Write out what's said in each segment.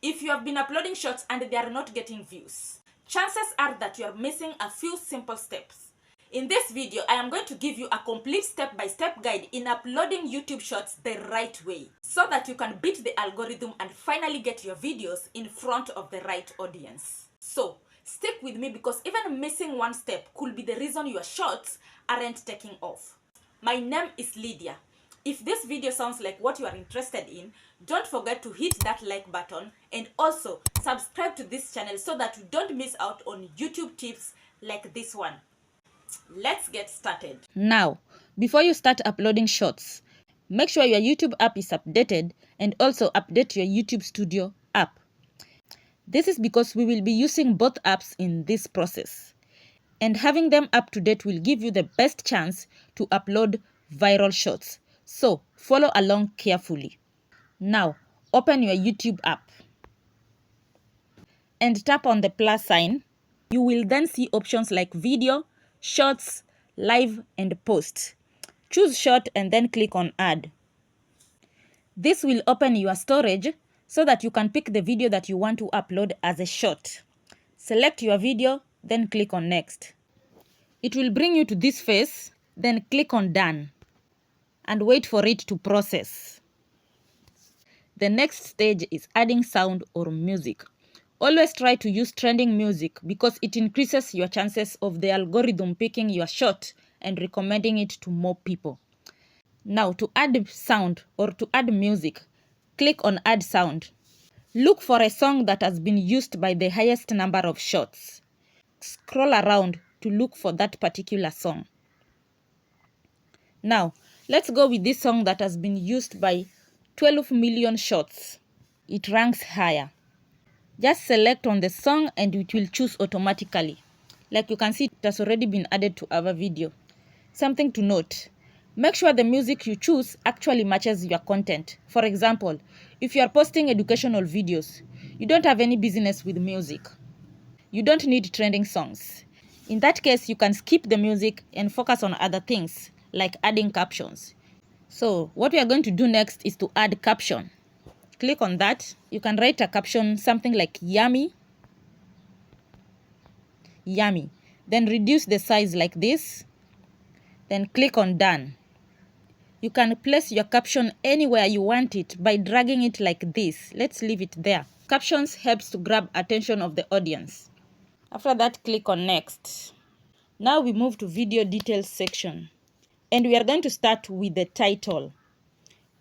If you have been uploading shorts and they are not getting views, chances are that you are missing a few simple steps. In this video, I am going to give you a complete step-by-step guide in uploading YouTube shorts the right way, so that you can beat the algorithm and finally get your videos in front of the right audience. So, stick with me because even missing one step could be the reason your shorts aren't taking off. My name is Lydia. If this video sounds like what you are interested in, don't forget to hit that like button and also subscribe to this channel so that you don't miss out on YouTube tips like this one. Let's get started. Now, before you start uploading shorts, make sure your YouTube app is updated and also update your YouTube Studio app. This is because we will be using both apps in this process. And having them up to date will give you the best chance to upload viral shorts. So, follow along carefully. Now, open your YouTube app and tap on the plus sign. You will then see options like video, shorts, live, and post. Choose short and then click on add. This will open your storage so that you can pick the video that you want to upload as a short. Select your video, then click on next. It will bring you to this phase, then click on done and wait for it to process. The next stage is adding sound or music. Always try to use trending music because it increases your chances of the algorithm picking your short and recommending it to more people. Now, to add sound or to add music, click on add sound. Look for a song that has been used by the highest number of shorts. Scroll around to look for that particular song. Now, let's go with this song that has been used by 12 million shorts. It ranks higher. Just select on the song and it will choose automatically. Like you can see, it has already been added to our video. Something to note. Make sure the music you choose actually matches your content. For example, if you are posting educational videos, you don't have any business with music. You don't need trending songs. In that case, you can skip the music and focus on other things, like adding captions. So, what we are going to do next is to add caption. Click on that. You can write a caption, something like yummy. Yummy. Then reduce the size like this. Then click on done. You can place your caption anywhere you want it by dragging it like this. Let's leave it there. Captions helps to grab attention of the audience. After that, click on next. Now we move to video details section. And we are going to start with the title.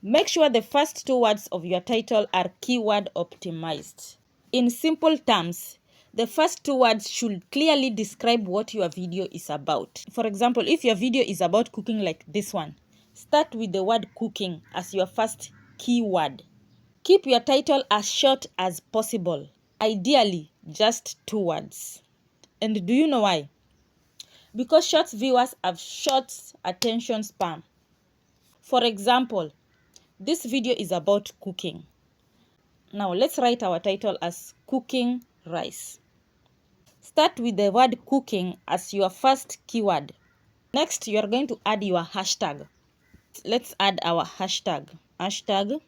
Make sure the first two words of your title are keyword optimized. In simple terms, the first two words should clearly describe what your video is about. For example, if your video is about cooking like this one, start with the word cooking as your first keyword. Keep your title as short as possible, ideally just 2 words. And do you know why? Because short viewers have short attention span. For example, this video is about cooking. Now let's write our title as cooking rice. Start with the word cooking as your first keyword. Next, you are going to add your hashtag. Let's add our hashtag. Hashtag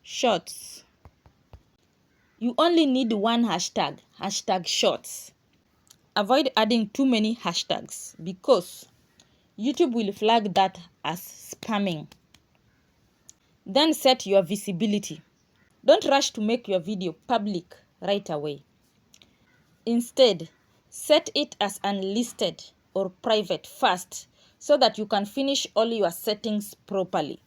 shorts. You only need one hashtag. Hashtag shorts. Avoid adding too many hashtags because YouTube will flag that as spamming. Then set your visibility. Don't rush to make your video public right away. Instead, set it as unlisted or private first so that you can finish all your settings properly.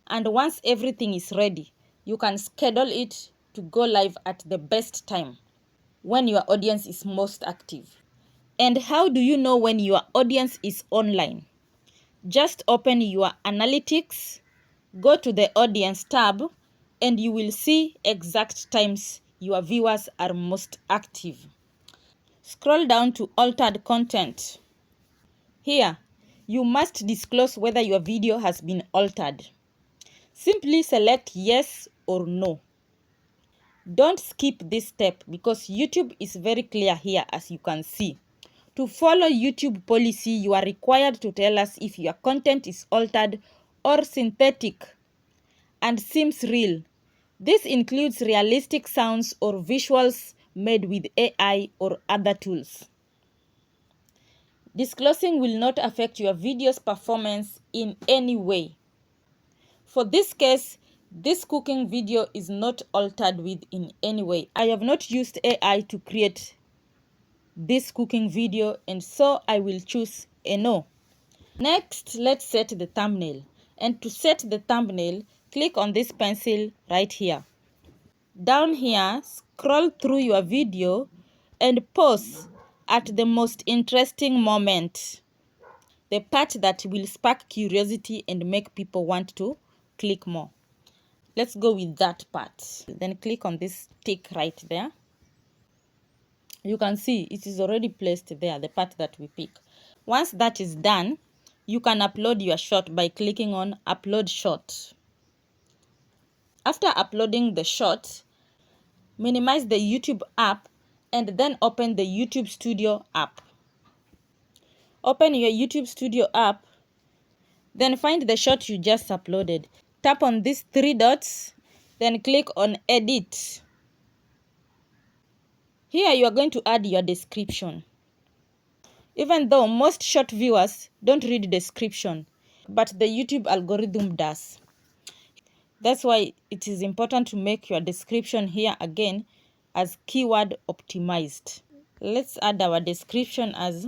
And once everything is ready, you can schedule it to go live at the best time when your audience is most active. And how do you know when your audience is online? Just open your analytics, go to the audience tab, and you will see exact times your viewers are most active. Scroll down to altered content. Here, you must disclose whether your video has been altered. Simply select yes or no. Don't skip this step because YouTube is very clear here, as you can see. To follow YouTube policy, you are required to tell us if your content is altered or synthetic and seems real. This includes realistic sounds or visuals made with AI or other tools. Disclosing will not affect your video's performance in any way. For this case, this cooking video is not altered with in any way. I have not used AI to create this cooking video, and so I will choose a no. Next, let's set the thumbnail. And to set the thumbnail, click on this pencil right here. Down here, scroll through your video and pause at the most interesting moment, the part that will spark curiosity and make people want to click more. Let's go with that part. Then click on this tick right there. You can see it is already placed there, the part that we pick. Once that is done, you can upload your shot by clicking on Upload Shot. After uploading the shot, minimize the YouTube app and then open the YouTube Studio app. Open your YouTube Studio app, then find the shot you just uploaded. Tap on these three dots, then click on Edit. Here you are going to add your description. Even though most short viewers don't read description, but the YouTube algorithm does. That's why it is important to make your description here again as keyword optimized. Let's add our description as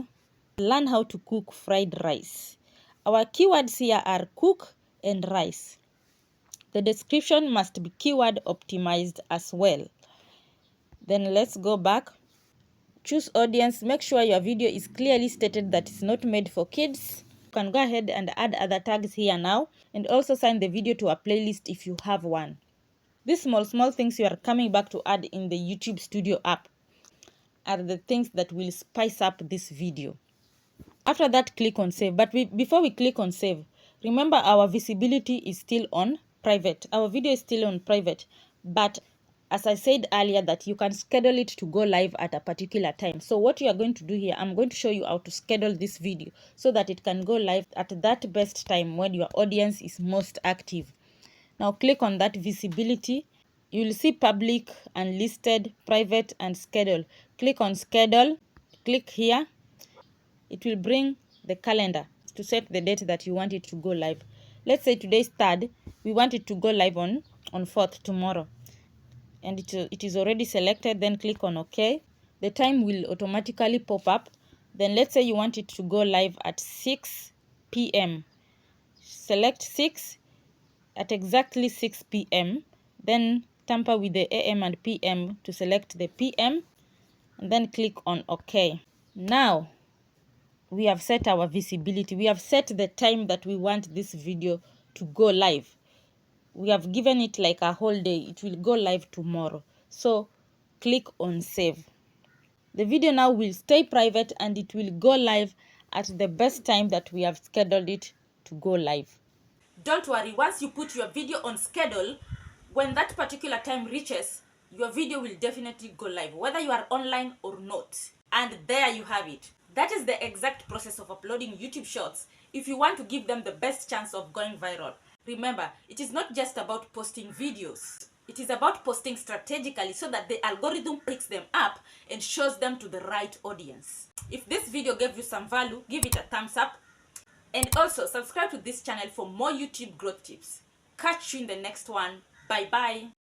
learn how to cook fried rice. Our keywords here are cook and rice. The description must be keyword optimized as well. Then let's go back. Choose audience. Make sure your video is clearly stated that it's not made for kids. You can go ahead and add other tags here now, and also assign the video to a playlist if you have one. These small things you are coming back to add in the YouTube Studio app are the things that will spice up this video. After that, click on save. But before we click on save, remember our visibility is still on private. Our video is still on private, but as I said earlier, that you can schedule it to go live at a particular time. So what you are going to do here, I'm going to show you how to schedule this video so that it can go live at that best time when your audience is most active. Now click on that visibility. You will see public, unlisted, private, and schedule. Click on schedule. Click here. It will bring the calendar to set the date that you want it to go live. Let's say today is 3rd. We want it to go live on 4th, tomorrow. And it is already selected. Then click on OK. The time will automatically pop up. Then let's say you want it to go live at 6 p.m. Select 6 at exactly 6 p.m. Then tamper with the AM and PM to select the PM. And then click on OK. Now, we have set our visibility. We have set the time that we want this video to go live. We have given it like a whole day. It will go live tomorrow. So click on save. The video now will stay private and it will go live at the best time that we have scheduled it to go live. Don't worry, once you put your video on schedule, when that particular time reaches, your video will definitely go live, whether you are online or not. And there you have it. That is the exact process of uploading YouTube shorts if you want to give them the best chance of going viral. Remember, it is not just about posting videos. It is about posting strategically so that the algorithm picks them up and shows them to the right audience. If this video gave you some value, give it a thumbs up. And also subscribe to this channel for more YouTube growth tips. Catch you in the next one. Bye bye.